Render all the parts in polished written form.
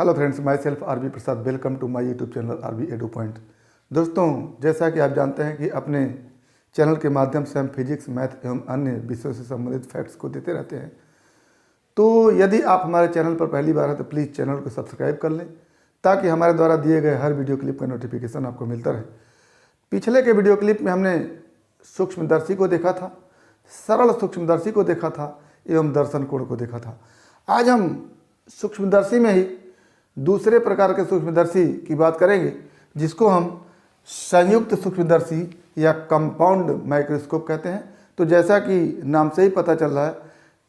Hello friends, myself RB Prasad. Welcome to my YouTube channel RB edu point. दोस्तों, जैसा कि आप जानते हैं कि अपने चैनल के माध्यम से हम फिजिक्स, मैथ एवं अन्य विषयों से संबंधित फैक्ट्स को देते रहते हैं। तो यदि आप हमारे चैनल पर पहली बार हैं तो प्लीज़ चैनल को सब्सक्राइब कर लें ताकि हमारे द्वारा दिए गए हर वीडियो क्लिप का नोटिफिकेशन आपको मिलता रहे। पिछले के वीडियो क्लिप में हमने सूक्ष्मदर्शी को देखा था, सरल सूक्ष्मदर्शी को देखा था एवं दर्शन कोण को देखा था। आज हम सूक्ष्मदर्शी में ही दूसरे प्रकार के सूक्ष्मदर्शी की बात करेंगे, जिसको हम संयुक्त सूक्ष्मदर्शी या कंपाउंड माइक्रोस्कोप कहते हैं। तो जैसा कि नाम से ही पता चल रहा है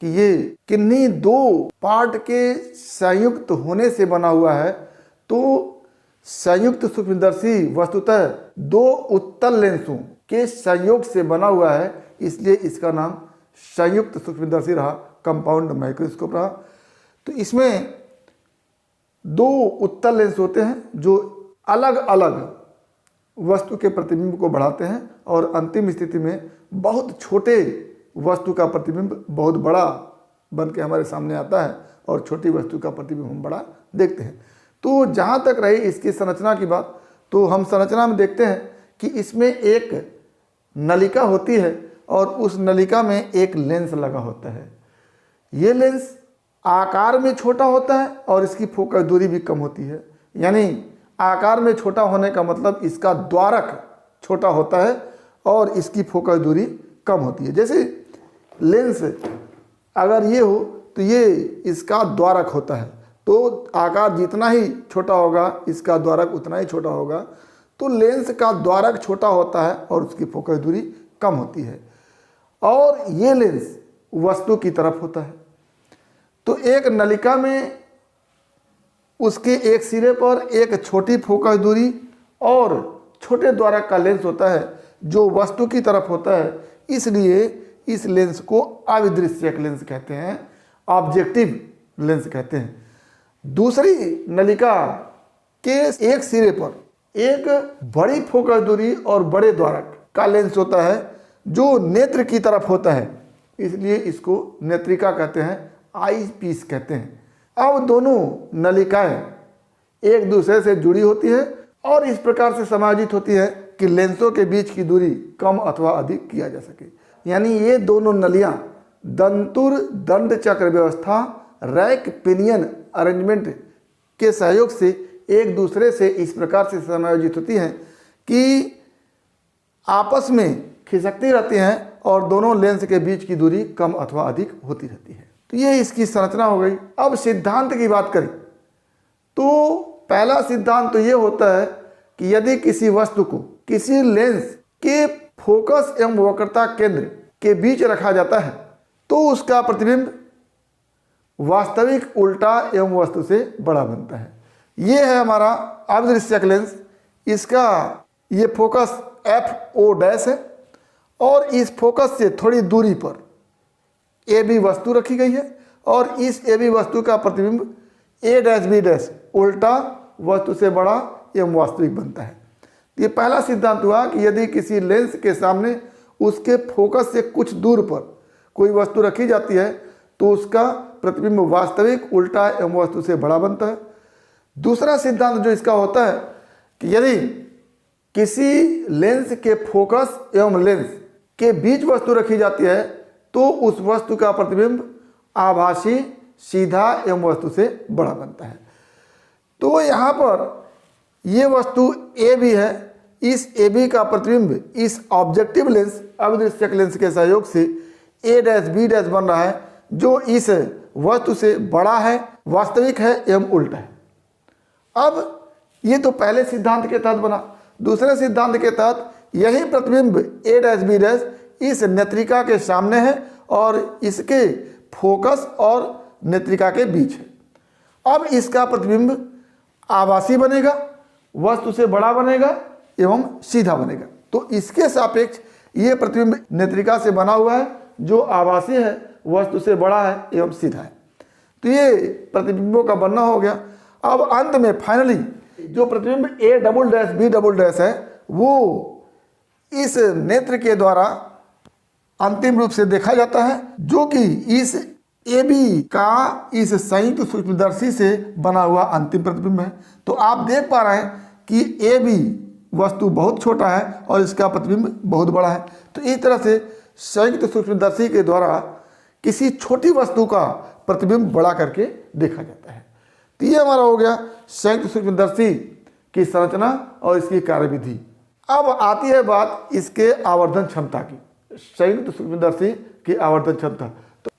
कि ये किन्हीं दो पार्ट के संयुक्त होने से बना हुआ है। तो संयुक्त सूक्ष्मदर्शी वस्तुतः दो उत्तल लेंसों के संयोग से बना हुआ है, इसलिए इसका नाम संयुक्त सूक्ष्मदर्शी रहा, कंपाउंड माइक्रोस्कोप रहा। तो इसमें दो उत्तल लेंस होते हैं जो अलग अलग वस्तु के प्रतिबिंब को बढ़ाते हैं और अंतिम स्थिति में बहुत छोटे वस्तु का प्रतिबिंब बहुत बड़ा बन के हमारे सामने आता है और छोटी वस्तु का प्रतिबिंब हम बड़ा देखते हैं। तो जहाँ तक रही इसकी संरचना की बात, तो हम संरचना में देखते हैं कि इसमें एक नलिका होती है और उस नलिका में एक लेंस लगा होता है। ये लेंस आकार में छोटा होता है और इसकी फोकस दूरी भी कम होती है। यानी आकार में छोटा होने का मतलब इसका द्वारक छोटा होता है और इसकी फोकस दूरी कम होती है। जैसे लेंस अगर ये हो तो ये इसका द्वारक होता है, तो आकार जितना ही छोटा होगा इसका द्वारक उतना ही छोटा होगा। तो लेंस का द्वारक छोटा होता है और उसकी फोकस दूरी कम होती है। और ये लेंस वस्तु की तरफ होता है। तो एक नलिका में उसके एक सिरे पर एक छोटी फोकस दूरी और छोटे द्वारक का लेंस होता है जो वस्तु की तरफ होता है, इसलिए इस लेंस को अविदृश्यक लेंस कहते हैं, ऑब्जेक्टिव लेंस कहते हैं। दूसरी नलिका के एक सिरे पर एक बड़ी फोकस दूरी और बड़े द्वारक का लेंस होता है जो नेत्र की तरफ होता है, इसलिए इसको नेत्रिका कहते हैं, आई पीस कहते हैं। अब दोनों नलिकाएं एक दूसरे से जुड़ी होती है और इस प्रकार से समायोजित होती है कि लेंसों के बीच की दूरी कम अथवा अधिक किया जा सके। यानी ये दोनों नलियां दंतुर दंड चक्र व्यवस्था रैक पिनियन अरेंजमेंट के सहयोग से एक दूसरे से इस प्रकार से समायोजित होती हैं कि आपस में खिसकती रहती हैं और दोनों लेंस के बीच की दूरी कम अथवा अधिक होती रहती है। तो ये इसकी संरचना हो गई। अब सिद्धांत की बात करें तो पहला सिद्धांत तो ये होता है कि यदि किसी वस्तु को किसी लेंस के फोकस एवं वक्रता केंद्र के बीच रखा जाता है तो उसका प्रतिबिंब वास्तविक उल्टा एवं वस्तु से बड़ा बनता है। ये है हमारा अविदृश्यक लेंस। इसका ये फोकस FO' है और इस फोकस से थोड़ी दूरी पर AB वस्तु रखी गई है और इस AB वस्तु का प्रतिबिंब A', उल्टा वस्तु से बड़ा एवं वास्तविक बनता है। ये पहला सिद्धांत हुआ कि यदि किसी लेंस के सामने उसके फोकस से कुछ दूर पर कोई वस्तु रखी जाती है तो उसका प्रतिबिंब वास्तविक, उल्टा एवं वस्तु से बड़ा बनता है। दूसरा सिद्धांत जो इसका होता है कि यदि किसी लेंस के फोकस एवं लेंस के बीच वस्तु रखी जाती है तो उस वस्तु का प्रतिबिंब आभासी, सीधा एवं वस्तु से बड़ा बनता है। तो यहाँ पर ये वस्तु AB है, इस AB का प्रतिबिंब इस ऑब्जेक्टिव लेंस अविदृश्यक लेंस के सहयोग से A', B' बन रहा है जो इस वस्तु से बड़ा है, वास्तविक है एवं उल्टा है। अब ये तो पहले सिद्धांत के तहत बना। दूसरे सिद्धांत के तहत यही प्रतिबिंब A', B' इस नेत्रिका के सामने है और इसके फोकस और नेत्रिका के बीच है। अब इसका प्रतिबिंब आभासी बनेगा, वस्तु से बड़ा बनेगा एवं सीधा बनेगा। तो इसके सापेक्ष ये प्रतिबिंब नेत्रिका से बना हुआ है जो आभासी है, वस्तु से बड़ा है एवं सीधा है। तो ये प्रतिबिंबों का बनना हो गया। अब अंत में फाइनली जो प्रतिबिंब A', B' है वो इस नेत्र के द्वारा अंतिम रूप से देखा जाता है, जो कि इस ए बी का इस संयुक्त सूक्ष्मदर्शी से बना हुआ अंतिम प्रतिबिंब है। तो आप देख पा रहे हैं कि ए बी वस्तु बहुत छोटा है और इसका प्रतिबिंब बहुत बड़ा है। तो इस तरह से संयुक्त सूक्ष्मदर्शी के द्वारा किसी छोटी वस्तु का प्रतिबिंब बड़ा करके देखा जाता है। तो ये हमारा हो गया संयुक्त सूक्ष्मदर्शी की संरचना और इसकी कार्यविधि। अब आती है बात इसके आवर्धन क्षमता की, संयुक्त सूक्ष्मदर्शी की आवर्धन क्षमता।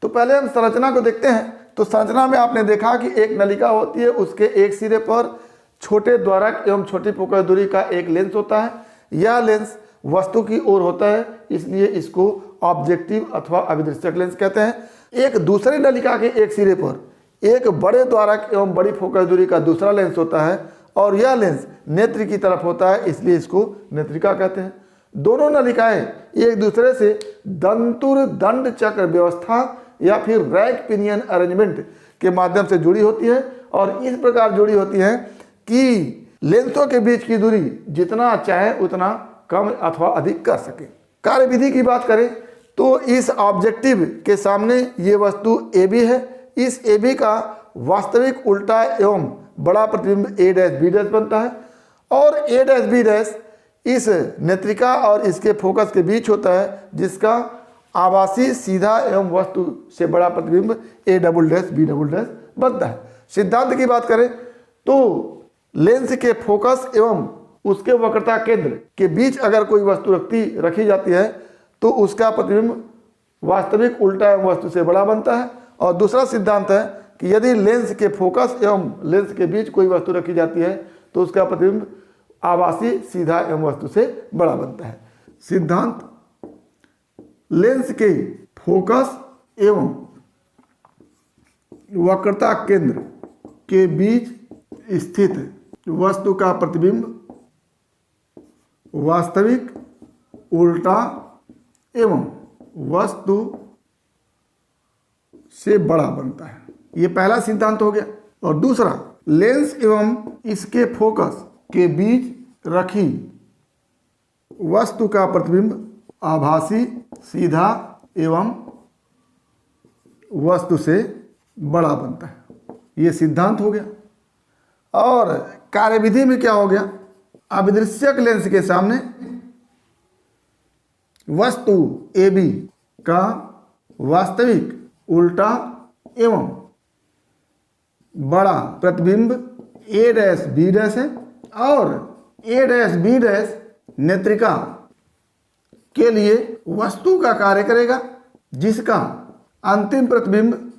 तो पहले हम संरचना को देखते हैं। तो संरचना में आपने देखा कि एक नलिका होती है, उसके एक सिरे पर छोटे द्वारक एवं छोटी फोकस दूरी का एक लेंस होता है। यह लेंस वस्तु की ओर होता है, इसलिए इसको ऑब्जेक्टिव अथवा अभिदृश्यक लेंस कहते हैं। एक दूसरी नलिका के एक सिरे पर एक बड़े द्वारक एवं बड़ी फोकस दूरी का दूसरा लेंस होता है और यह लेंस नेत्र की तरफ होता है, इसलिए इसको नेत्रिका कहते हैं। दोनों नलिकाएं एक दूसरे से दंतुर दंड चक्र व्यवस्था या फिर रैक पिनियन अरेंजमेंट के माध्यम से जुड़ी होती है और इस प्रकार जुड़ी होती है कि लेंसों के बीच की दूरी जितना चाहे उतना कम अथवा अधिक कर सके। कार्यविधि की बात करें तो इस ऑब्जेक्टिव के सामने ये वस्तु ए बी है। इस ए बी का वास्तविक उल्टा एवं बड़ा प्रतिबिंब ए डैश बी डैश बनता है और ए डैश बी डैश इस नेत्रिका और इसके फोकस के बीच होता है, जिसका आभासी सीधा एवं वस्तु से बड़ा प्रतिबिंब A double dash B double dash बनता है। सिद्धांत की बात करें तो लेंस के फोकस एवं उसके वक्रता केंद्र के बीच अगर कोई वस्तु रखी जाती है तो उसका प्रतिबिंब वास्तविक उल्टा एवं वस्तु से बड़ा बनता है। और दूसरा सिद्धांत है कि यदि लेंस के फोकस एवं लेंस के बीच कोई वस्तु रखी जाती है तो उसका प्रतिबिंब आभासी सीधा एवं वस्तु से बड़ा बनता है। सिद्धांत लेंस के फोकस एवं वक्रता केंद्र के बीच स्थित वस्तु का प्रतिबिंब वास्तविक उल्टा एवं वस्तु से बड़ा बनता है। ये पहला सिद्धांत हो गया। और दूसरा, लेंस एवं इसके फोकस के बीच रखी वस्तु का प्रतिबिंब आभासी सीधा एवं वस्तु से बड़ा बनता है। ये सिद्धांत हो गया। और कार्यविधि में क्या हो गया, अभिदृश्यक लेंस के सामने वस्तु ए बी का वास्तविक उल्टा एवं बड़ा प्रतिबिंब ए डैश बी डैश है और ए डैश बी डैश नेत्रिका के लिए वस्तु का कार्य करेगा, जिसका अंतिम प्रतिबिंब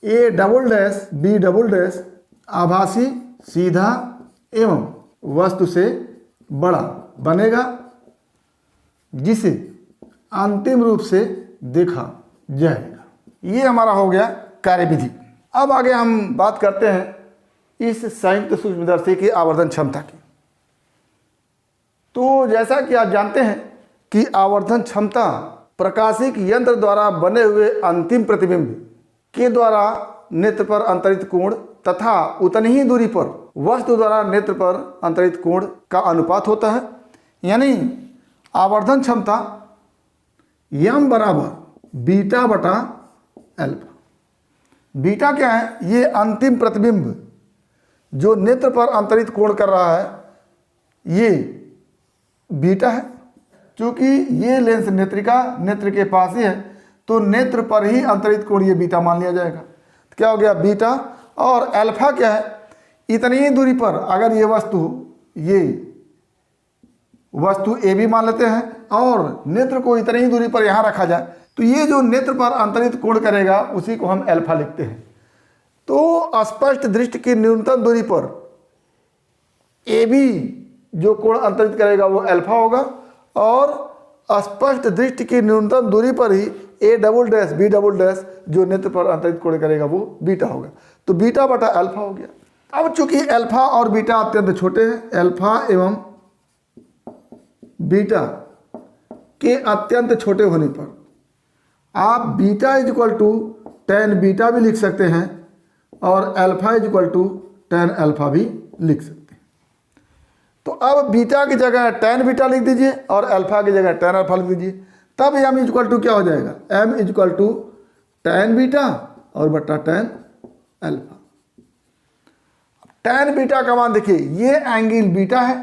A double dash B double dash आभासी सीधा एवं वस्तु से बड़ा बनेगा, जिसे अंतिम रूप से देखा जाएगा। ये हमारा हो गया कार्यविधि। अब आगे हम बात करते हैं इस संयुक्त सूक्ष्मदर्शी की आवर्धन क्षमता की। तो जैसा कि आप जानते हैं कि आवर्धन क्षमता प्रकाशिक यंत्र द्वारा बने हुए अंतिम प्रतिबिंब के द्वारा नेत्र पर अंतरित कोण तथा उतनी ही दूरी पर वस्तु द्वारा नेत्र पर अंतरित कोण का अनुपात होता है। यानी आवर्धन क्षमता यम बराबर बीटा बटा अल्फा। बीटा क्या है, ये अंतिम प्रतिबिंब जो नेत्र पर अंतरित कोण कर रहा है, ये बीटा है। क्योंकि ये लेंस नेत्रिका नेत्र के पास ही है तो नेत्र पर ही अंतरित कोण ये बीटा मान लिया जाएगा। तो क्या हो गया बीटा। और अल्फा क्या है, इतनी ही दूरी पर अगर ये वस्तु ए बी मान लेते हैं और नेत्र को इतनी ही दूरी पर यहाँ रखा जाए तो ये जो नेत्र पर अंतरित कोण करेगा उसी को हम अल्फा लिखते हैं। तो स्पष्ट दृष्टि की न्यूनतम दूरी पर ए बी जो कोण अंतरित करेगा वो अल्फा होगा और स्पष्ट दृष्टि की न्यूनतम दूरी पर ही A double dash B double dash जो नेत्र पर अंतरित कोण करेगा वो बीटा होगा। तो बीटा बटा अल्फा हो गया। अब चूंकि अल्फा और बीटा अत्यंत छोटे हैं, अल्फा एवं बीटा के अत्यंत छोटे होने पर आप beta is equal to ten beta भी लिख सकते हैं और alpha is equal to ten alpha भी लिख सकते हैं। तो अब बीटा की जगह टेन बीटा लिख दीजिए और अल्फा की जगह टेन अल्फा लिख दीजिए। तब एम इज इक्वल टू क्या हो जाएगा, m is equal to tan beta और बटा tan अल्फा। tan बीटा का मान देखिए, ये एंगल बीटा है,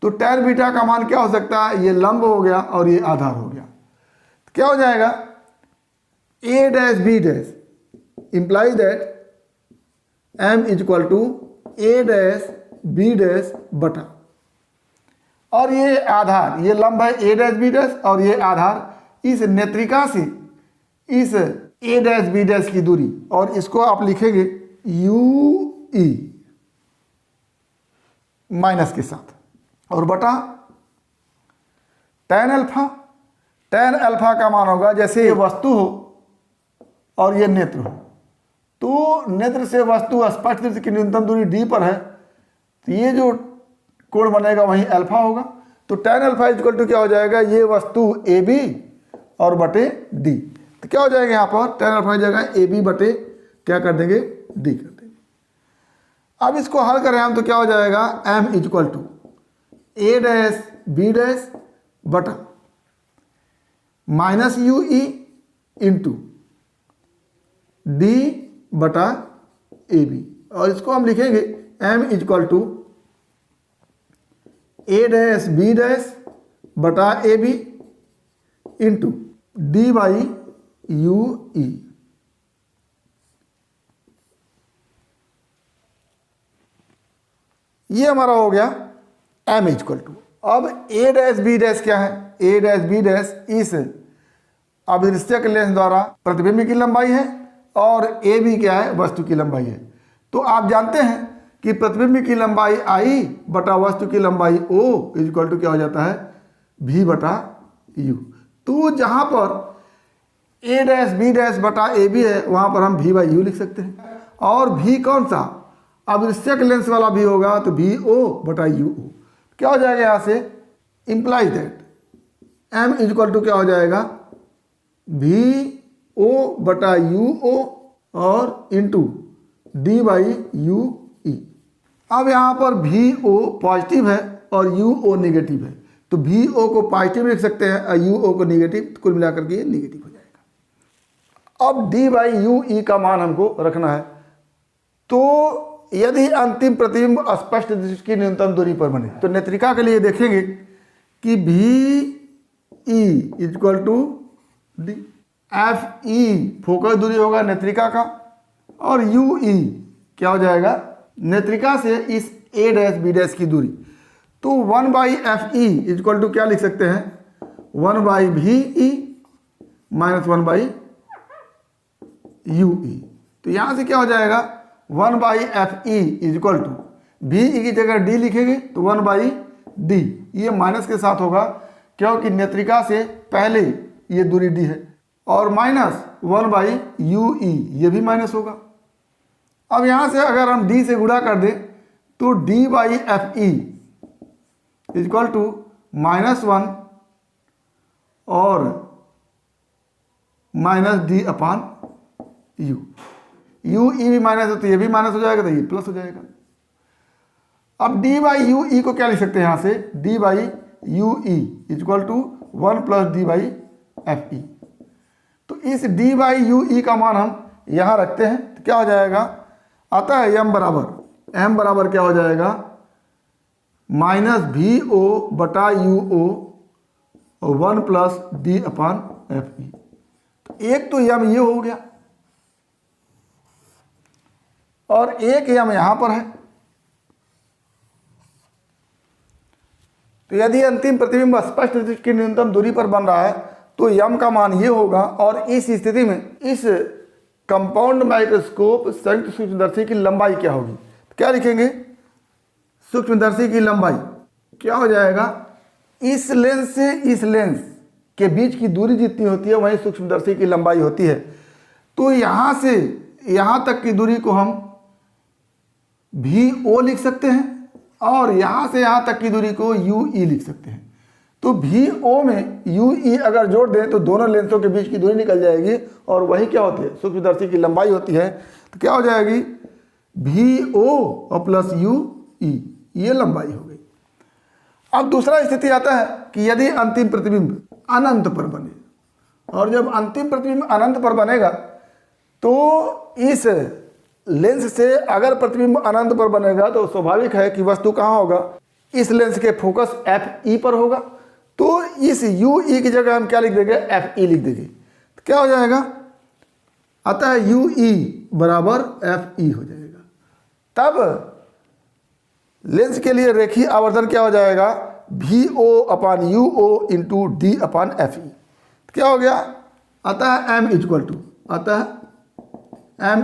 तो tan बीटा का मान क्या हो सकता है, ये लंब हो गया और ये आधार हो गया। तो क्या हो जाएगा, a dash b dash implies that m is equal to a dash b dash बटा, और ये आधार, ये लंब है a डैश b डैश और ये आधार इस नेत्रिका से इस a डैश b डैश की दूरी, और इसको आप लिखेंगे UE माइनस के साथ, और बटा tan अल्फा। tan अल्फा का मान होगा, जैसे ये वस्तु हो और ये नेत्र हो, तो नेत्र से वस्तु स्पष्ट दृष्टि की न्यूनतम दूरी d पर है, तो ये जो कोण बनेगा वहीं अल्फा होगा। तो tan अल्फा इक्वल टू क्या हो जाएगा, ये वस्तु AB और बटे d। तो क्या हो जाएगा यहाँ पर, tan अल्फा की जगह AB बटे क्या कर देंगे, d कर देंगे। अब इसको हल करें हम तो क्या हो जाएगा, m equal to a dash b dash बटा माइनस UE इंटू d बटा AB, और इसको हम लिखेंगे m equal to a dash b dash बटा AB into d by UE। ये हमारा हो गया m इक्वल टू। अब a डैश b डैश क्या है, a डैश b डैश इस अभिदृश्यक लेंस द्वारा प्रतिबिंब की लंबाई है और AB क्या है, वस्तु की लंबाई है। तो आप जानते हैं कि प्रतिबिंब की लंबाई I बटा वस्तु की लंबाई O इक्वल टू क्या हो जाता है, V बटा U। तो जहाँ पर a डैश b डैश बटा AB है, वहाँ पर हम V बाई U लिख सकते हैं, और V कौन सा, अभिदृश्यक लेंस वाला भी होगा, तो VO बटा UO। क्या हो जाएगा यहाँ से, implies that m equal to क्या हो जाएगा, VO बटा UO और इंटू d बाई UE। अब यहाँ पर VO पॉजिटिव है और UO नेगेटिव है, तो VO को पॉजिटिव लिख सकते हैं और UO को नेगेटिव, तो कुल मिलाकर के ये नेगेटिव हो जाएगा। अब d बाई UE का मान हमको रखना है, तो यदि अंतिम प्रतिबिंब स्पष्ट दृष्टि की न्यूनतम दूरी पर बने, तो नेत्रिका के लिए देखेंगे कि VE equal to D, FE focus दूरी होगा नेत्रिका का, और UE क्या हो जाएगा, नेत्रिका से इस a डैश b डैश की दूरी। तो 1 बाई FE इक्वल टू क्या लिख सकते हैं, 1 by VE minus 1 by UE। तो यहाँ से क्या हो जाएगा, 1 by FE equal to VE की जगह D लिखेंगे तो 1 बाई D, ये माइनस के साथ होगा क्योंकि नेत्रिका से पहले ये दूरी D है, और माइनस 1 बाई UE, ये भी माइनस होगा। अब यहाँ से अगर हम D से गुणा कर दें तो D by FE equal to minus 1 और minus D upon U। UE भी माइनस है तो ये भी माइनस हो जाएगा, तो ये प्लस हो जाएगा। अब D बाई UE को क्या लिख सकते हैं, यहाँ से D by UE equal to 1 plus D by FE। तो इस D बाई UE का मान हम यहाँ रखते हैं, तो क्या हो जाएगा, आता है m बराबर क्या हो जाएगा, माइनस VO बटा UO और 1 प्लस D अपान FE। तो एक तो m ये हो गया और एक m यहाँ पर है। तो यदि अंतिम प्रतिबिंब स्पष्ट दृष्टि की न्यूनतम दूरी पर बन रहा है तो m का मान ये होगा, और इस स्थिति में इस कंपाउंड माइक्रोस्कोप संयुक्त सूक्ष्मदर्शी की लंबाई क्या होगी, तो क्या लिखेंगे, सूक्ष्मदर्शी की लंबाई क्या हो जाएगा, इस लेंस से इस लेंस के बीच की दूरी जितनी होती है वही सूक्ष्मदर्शी की लंबाई होती है। तो यहाँ से यहाँ तक की दूरी को हम VO लिख सकते हैं और यहाँ से यहाँ तक की दूरी को UE लिख सकते हैं। तो VO में UE अगर जोड़ दें तो दोनों लेंसों के बीच की दूरी निकल जाएगी और वही क्या होती है, सूक्ष्मदर्शी की लंबाई होती है। तो क्या हो जाएगी, VO और प्लस UE, ये लंबाई हो गई। अब दूसरा स्थिति आता है कि यदि अंतिम प्रतिबिंब अनंत पर बने, और जब अंतिम प्रतिबिंब अनंत पर बनेगा तो इस लेंस से अगर प्रतिबिंब अनंत पर बनेगा तो स्वाभाविक है कि वस्तु कहाँ होगा, इस लेंस के फोकस FE पर होगा। तो इस UE की जगह हम क्या लिख देंगे, FE लिख देंगे। तो क्या हो जाएगा, अतः UE बराबर FE हो जाएगा। तब लेंस के लिए रेखीय आवर्धन क्या हो जाएगा, VO/UO इंटू D/FE। क्या हो गया, अतः M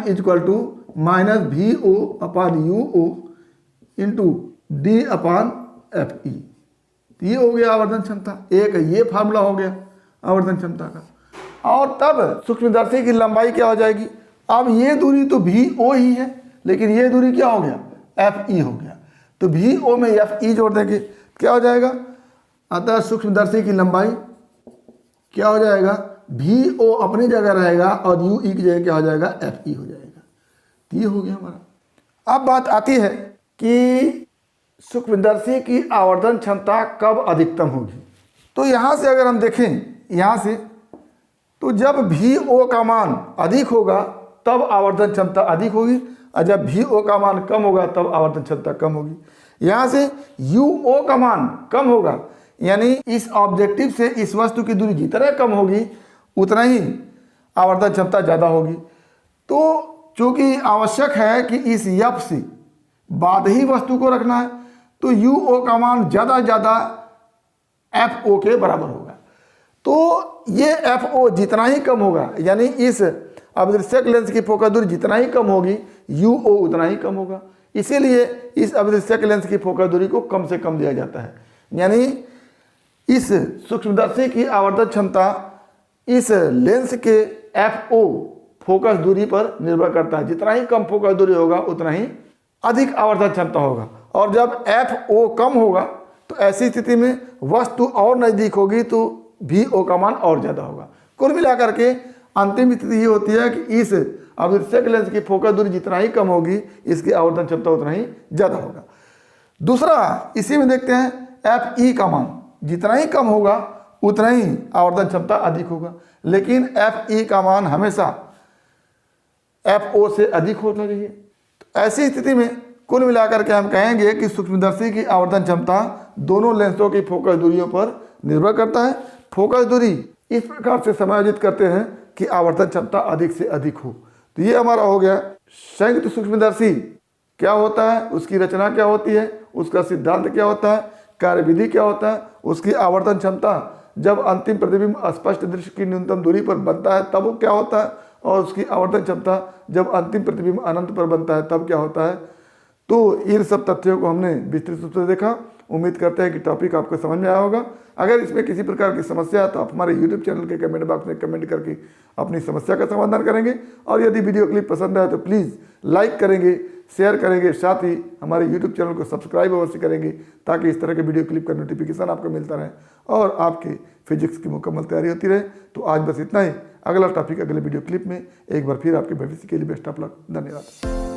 equal to minus VO/UO into D/FE। ये हो गया आवर्धन क्षमता। एक ये फार्मूला हो गया आवर्धन क्षमता का। और तब सूक्ष्मदर्शी की लंबाई क्या हो जाएगी, अब ये दूरी तो VO ही है, लेकिन ये दूरी क्या हो गया, FE हो गया। तो VO में FE जोड़ देंगे, क्या हो जाएगा, अतः सूक्ष्मदर्शी की लंबाई क्या हो जाएगा, VO अपनी जगह रहेगा और UE की जगह क्या हो जाएगा, FE हो जाएगा। तो ये हो गया हमारा। अब बात आती है कि सूक्ष्मदर्शी की आवर्धन क्षमता कब अधिकतम होगी। तो यहाँ से अगर हम देखें, यहाँ से तो जब VO का मान अधिक होगा तब आवर्धन क्षमता अधिक होगी, और जब VO का मान कम होगा तब आवर्धन क्षमता कम होगी। यहाँ से UO का मान कम होगा, यानी इस ऑब्जेक्टिव से इस वस्तु की दूरी जितना कम होगी उतना ही आवर्धन क्षमता ज़्यादा होगी। तो चूंकि आवश्यक है कि इस F से बाध्यी वस्तु को रखना है, तो UO का मान ज़्यादा से ज़्यादा FO के बराबर होगा। तो ये FO जितना ही कम होगा, यानी इस अभिदृश्यक लेंस की फोकस दूरी जितना ही कम होगी, UO उतना ही कम होगा। इसीलिए इस अभिदृश्यक लेंस की फोकस दूरी को कम से कम दिया जाता है। यानी इस सूक्ष्मदर्शी की आवर्धन क्षमता इस लेंस के FO फोकस दूरी पर निर्भर करता है। जितना ही कम फोकस दूरी होगा उतना ही अधिक आवर्धन क्षमता होगा। और जब FO कम होगा तो ऐसी स्थिति में वस्तु और नज़दीक होगी तो VO का मान और ज़्यादा होगा। कुल मिलाकर के अंतिम स्थिति ये होती है कि इस अभिदृश्यक लेंस की फोकस दूरी जितना ही कम होगी, इसकी आवर्धन क्षमता उतना ही ज़्यादा होगा। दूसरा इसी में देखते हैं, FE का मान जितना ही कम होगा उतना ही आवर्धन क्षमता अधिक होगा, लेकिन FE का मान हमेशा FO से अधिक होना चाहिए। तो ऐसी स्थिति में कुल मिलाकर के हम कहेंगे कि सूक्ष्मदर्शी की आवर्धन क्षमता दोनों लेंसों की फोकस दूरियों पर निर्भर करता है। फोकस दूरी इस प्रकार से समायोजित करते हैं कि आवर्धन क्षमता अधिक से अधिक हो। तो ये हमारा हो गया संयुक्त सूक्ष्मदर्शी क्या होता है, उसकी रचना क्या होती है, उसका सिद्धांत क्या होता है, कार्यविधि क्या होता है, उसकी आवर्धन क्षमता जब अंतिम प्रतिबिंब स्पष्ट दृश्य की न्यूनतम दूरी पर बनता है तब वो क्या होता है, और उसकी आवर्धन क्षमता जब अंतिम प्रतिबिंब अनंत पर बनता है तब क्या होता है। तो इन सब तथ्यों को हमने विस्तृत रूप से देखा। उम्मीद करते हैं कि टॉपिक आपको समझ में आया होगा। अगर इसमें किसी प्रकार की समस्या है तो आप हमारे YouTube चैनल के कमेंट बॉक्स में कमेंट करके अपनी समस्या का समाधान करेंगे। और यदि वीडियो क्लिप पसंद आए तो प्लीज़ लाइक करेंगे, शेयर करेंगे, साथ ही हमारे YouTube चैनल को सब्सक्राइब अवश्य करेंगे, ताकि इस तरह के वीडियो क्लिप का नोटिफिकेशन आपको मिलता रहे और आपकी फिजिक्स की मुकम्मल तैयारी होती रहे। तो आज बस इतना ही। अगला टॉपिक अगले वीडियो क्लिप में। एक बार फिर आपके भविष्य के लिए बेस्ट ऑफ लक। धन्यवाद।